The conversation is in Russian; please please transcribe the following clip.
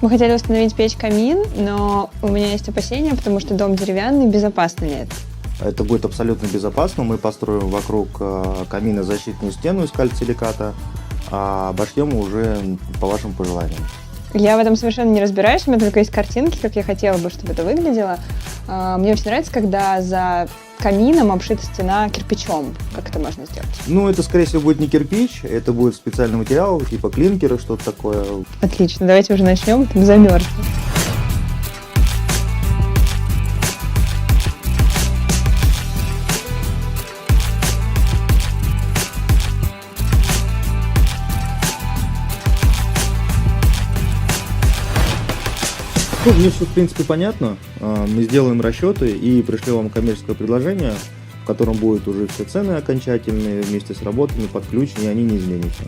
Мы хотели установить печь-камин, но у меня есть опасения, потому что дом деревянный, безопасно ли это? Это будет абсолютно безопасно. Мы построим вокруг камина защитную стену из кальциликата, а обошьем уже по вашим пожеланиям. Я в этом совершенно не разбираюсь, у меня только есть картинки, как я хотела бы, чтобы это выглядело. Мне очень нравится, когда за камином обшита стена кирпичом. Как это можно сделать? Ну, это, скорее всего, будет не кирпич, это будет специальный материал, типа клинкера, что-то такое. Отлично, давайте уже начнем, там замерзли. Ну, мне все, в принципе, понятно. Мы сделаем расчеты и пришлем вам коммерческое предложение, в котором будут уже все цены окончательные, вместе с работами под ключ, и они не изменятся.